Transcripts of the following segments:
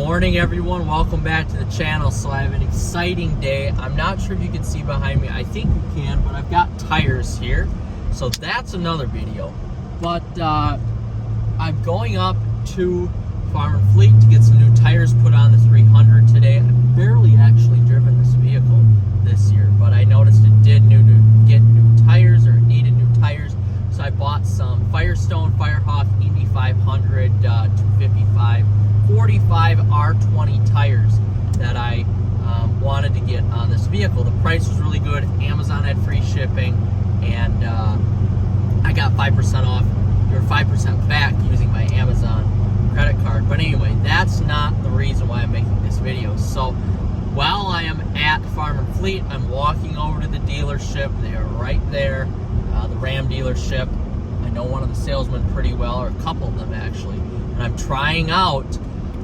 Morning everyone, welcome back to the channel. So I have an exciting day. I'm not sure if you can see behind me. I think you can, but I've got tires here, so that's another video. But I'm going up to Farm and Fleet to get some new tires put on the 300 today. I've barely actually driven this vehicle this year, but I noticed it did get new tires, or it needed new tires. So I bought some Firestone Firehawk Indy 500 255 45 R20 tires that I wanted to get on this vehicle. The price was really good. Amazon had free shipping, and I got 5% off, or 5% back using my Amazon credit card. But anyway, that's not the reason why I'm making this video. So while I am at Farm and Fleet, I'm walking over to the dealership. They are right there, the Ram dealership. I know one of the salesmen pretty well, or a couple of them actually, and I'm trying out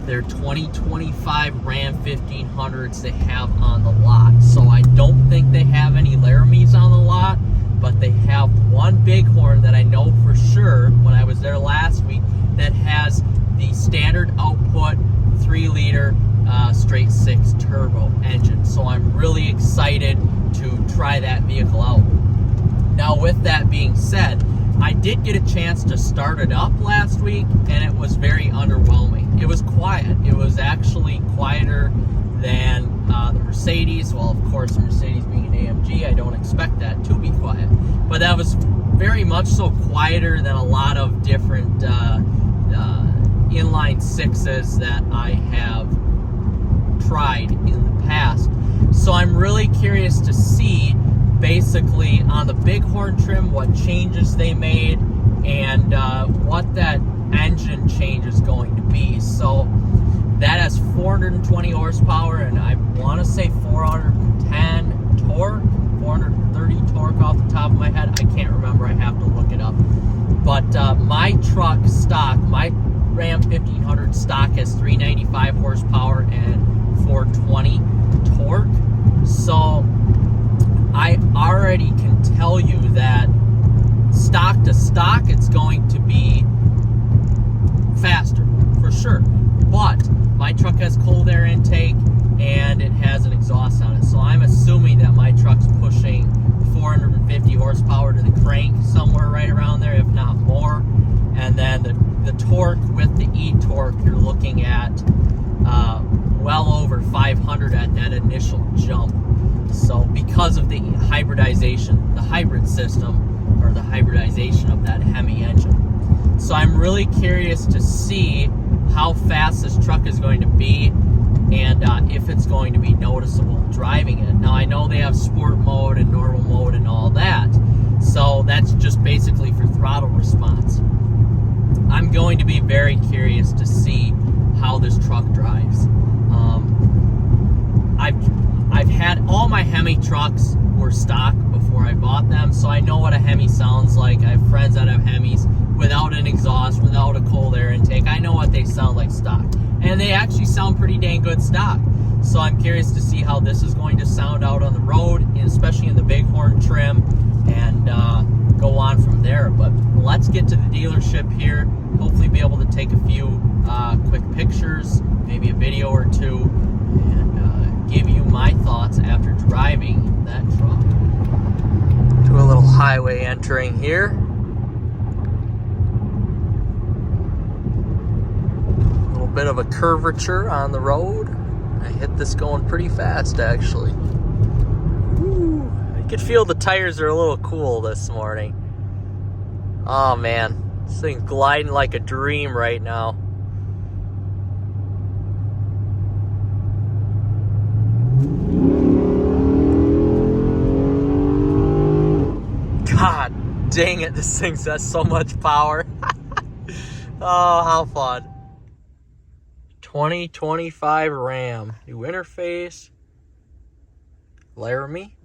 their 2025 Ram 1500s they have on the lot. So I don't think they have any Laramies on the lot, but they have one Bighorn that I know for sure when I was there last week that has the standard output 3-liter straight 6 turbo engine. So I'm really excited to try that vehicle out. Now with that being said, I did get a chance to start it up last week, and it was very underwhelming. It was quiet. It was actually quieter than the Mercedes. Well, of course, the Mercedes being an AMG, I don't expect that to be quiet. But that was very much so quieter than a lot of different inline sixes that I have tried in the past. So I'm really curious to see, basically, on the Bighorn trim, what changes they made and what that engine change is going to be. So that has 420 horsepower, and I want to say 410 torque, 430 torque off the top of my head. I can't remember, I have to look it up. But my truck stock, my Ram 1500 stock, has 395 horsepower and 420 torque. So I already can tell you that stock to stock, it's going to be faster, for sure. But my truck has cold air intake, and it has an exhaust on it. So I'm assuming that my truck's pushing 450 horsepower to the crank, somewhere right around there, if not more. And then the torque with the e-torque, you're looking at well over 500 at that initial jump. So because of the hybridization, the hybrid system, or the hybridization of that Hemi engine. So I'm really curious to see how fast this truck is going to be, and if it's going to be noticeable driving it. Now I know they have sport mode and normal mode and all that, so that's just basically for throttle response. I'm going to be very curious to see how this truck drives. I've had all my Hemi trucks were stock before I bought them, so I know what a Hemi sounds like. I have friends that have Hemis without an exhaust, without a cold air intake. I know what they sound like stock, and they actually sound pretty dang good stock. So I'm curious to see how this is going to sound out on the road, and especially in the Bighorn trim, and go on from there. But let's get to the dealership here. Hopefully be able to take a few quick pictures, maybe a video or two, and give you my thoughts after driving that truck. Do a little highway entering here. A little bit of a curvature on the road. I hit this going pretty fast, actually. Woo. I could feel the tires are a little cool this morning. Oh man, this thing's gliding like a dream right now. God dang it, this thing has so much power. Oh, how fun. 2025 Ram. New interface. Laramie.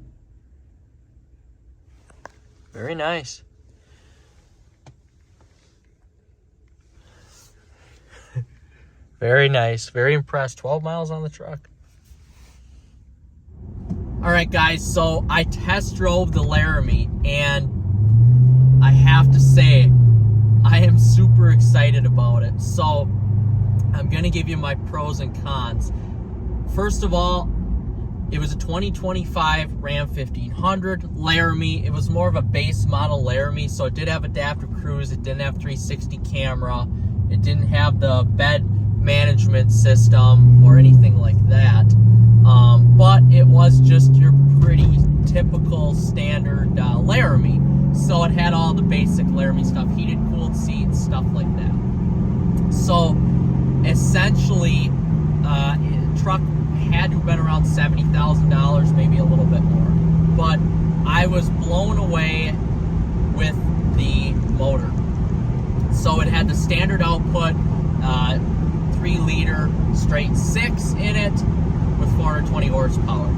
Very nice. Very nice. Very impressed. 12 miles on the truck. Alright guys, so I test drove the Laramie, and I have to say, I am super excited about it. So I'm going to give you my pros and cons. First of all, it was a 2025 Ram 1500 Laramie. It was more of a base model Laramie, so it did have adaptive cruise. It didn't have 360 camera. It didn't have the bed management system or anything like that. But it was just your pretty typical standard Laramie. So it had all the basic Laramie stuff, heated, cooled seats, stuff like that. So essentially, the truck had to have been around $70,000, maybe a little bit more. But I was blown away with the motor. So it had the standard output, 3-liter straight 6 in it with 420 horsepower.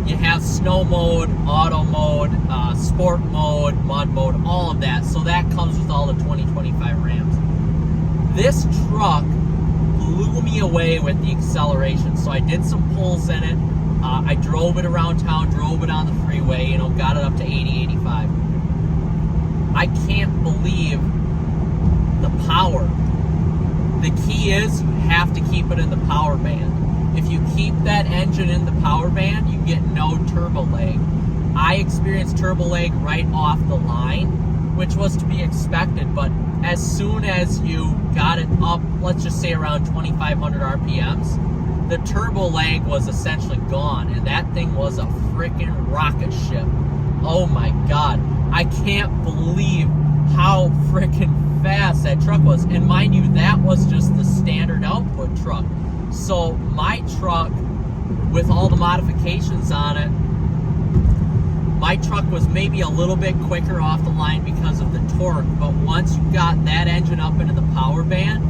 You have snow mode, auto mode, sport mode, mud mode, all of that. So that comes with all the 2025 Rams. This truck blew me away with the acceleration. So I did some pulls in it. I drove it around town, drove it on the freeway, you know, got it up to 80, 85. I can't believe the power. The key is you have to keep it in the power band. If you keep that engine in the power band, you get no turbo lag. I experienced turbo lag right off the line, which was to be expected, but as soon as you got it up, let's just say around 2,500 RPMs, the turbo lag was essentially gone, and that thing was a freaking rocket ship. Oh my God. I can't believe how freaking fast that truck was. And mind you, that was just the standard output truck. So my truck, with all the modifications on it, my truck was maybe a little bit quicker off the line because of the torque, but once you got that engine up into the power band,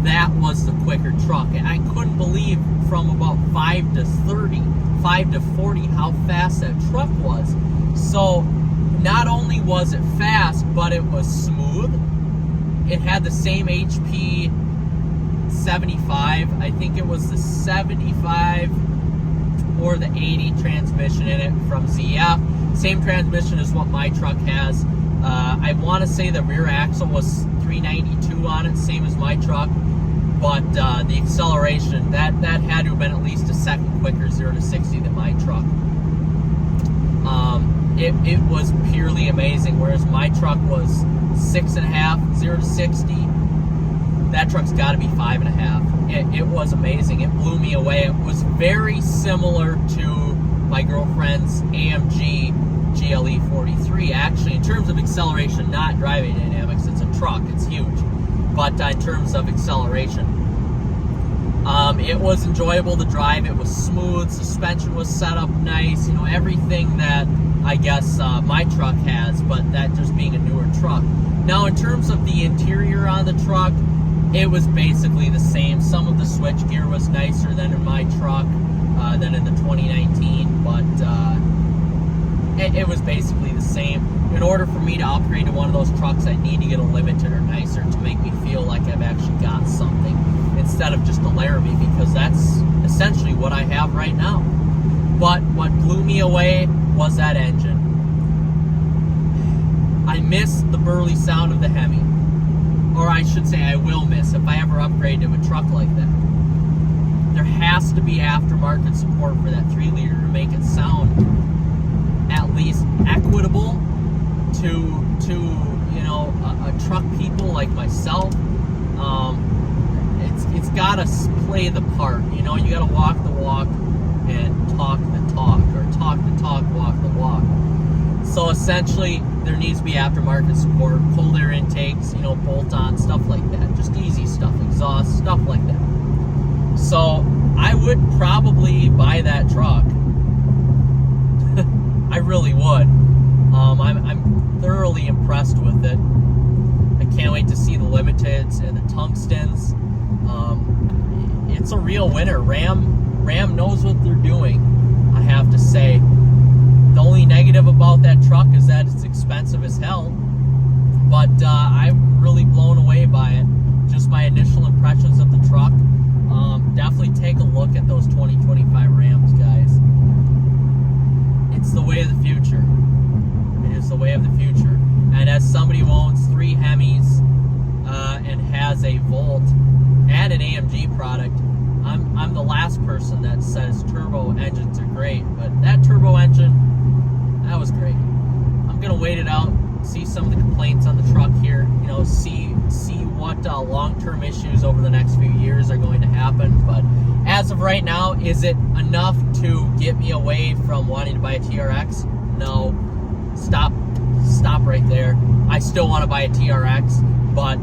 that was the quicker truck. And I couldn't believe from about 5 to 30, 5 to 40, how fast that truck was. So not only was it fast, but it was smooth. It had the same HP 75. I think it was the 75 or the 80 transmission in it from ZF. Same transmission as what my truck has. I want to say the rear axle was 392 on it, same as my truck. But the acceleration, that had to have been at least a second quicker 0 to 60 than my truck. It was purely amazing, whereas my truck was 6.5, 0 to 60. That truck's got to be 5.5. It was amazing. It blew me away. It was very similar to my girlfriend's AMG GLE 43. Actually, in terms of acceleration, not driving dynamics, it's a truck. It's huge. But in terms of acceleration, it was enjoyable to drive. It was smooth. Suspension was set up nice. You know, everything that I guess my truck has, but that just being a newer truck. Now, in terms of the interior on the truck, it was basically the same. Some of the switchgear was nicer than in my truck, than in the 2019, but it was basically the same. In order for me to upgrade to one of those trucks, I need to get a limited or nicer to make me feel like I've actually got something instead of just a Laramie, because that's essentially what I have right now. But what blew me away was that engine. I miss the burly sound of the Hemi. Or I should say I will miss if I ever upgrade to a truck like that. There has to be aftermarket support for that 3-liter to make it sound at least equitable to you know, a truck people like myself. It's got to play the part. You know, you got to walk the walk and talk the talk, or talk the talk, walk the walk. So essentially, there needs to be aftermarket support, cold air intakes, you know, bolt-on, stuff like that. Just easy stuff, exhaust, stuff like that. So I would probably buy that truck. I really would. I'm thoroughly impressed with it. I can't wait to see the limiteds and the tungstens. It's a real winner. Ram knows what they're doing, I have to say. The only negative about that truck is that it's expensive as hell, but I'm really blown away by it. Just my initial impressions of the truck. Definitely take a look at those 2025 Rams, guys. It's the way of the future. It is the way of the future. And as somebody who owns 3 Hemis and has a Volt and an AMG engines are great, but that turbo engine, that was great. I'm gonna wait it out, see some of the complaints on the truck here, you know, see what long-term issues over the next few years are going to happen. But as of right now, is it enough to get me away from wanting to buy a TRX? No. Stop right there. I still want to buy a TRX, but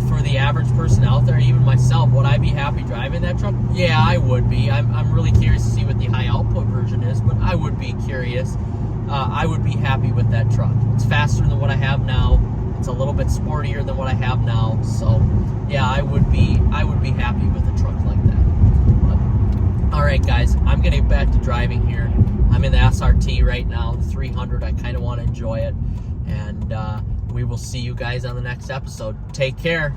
for the average person out there, even myself, would I be happy driving that truck? Yeah, I would be. I'm really curious to see what the high output version is, but I would be curious. I would be happy with that truck. It's faster than what I have now. It's a little bit sportier than what I have now. So yeah, I would be happy with a truck like that. But, all right, guys, I'm gonna get back to driving here. I'm in the SRT right now, the 300. I kind of want to enjoy it, and we will see you guys on the next episode. Take care.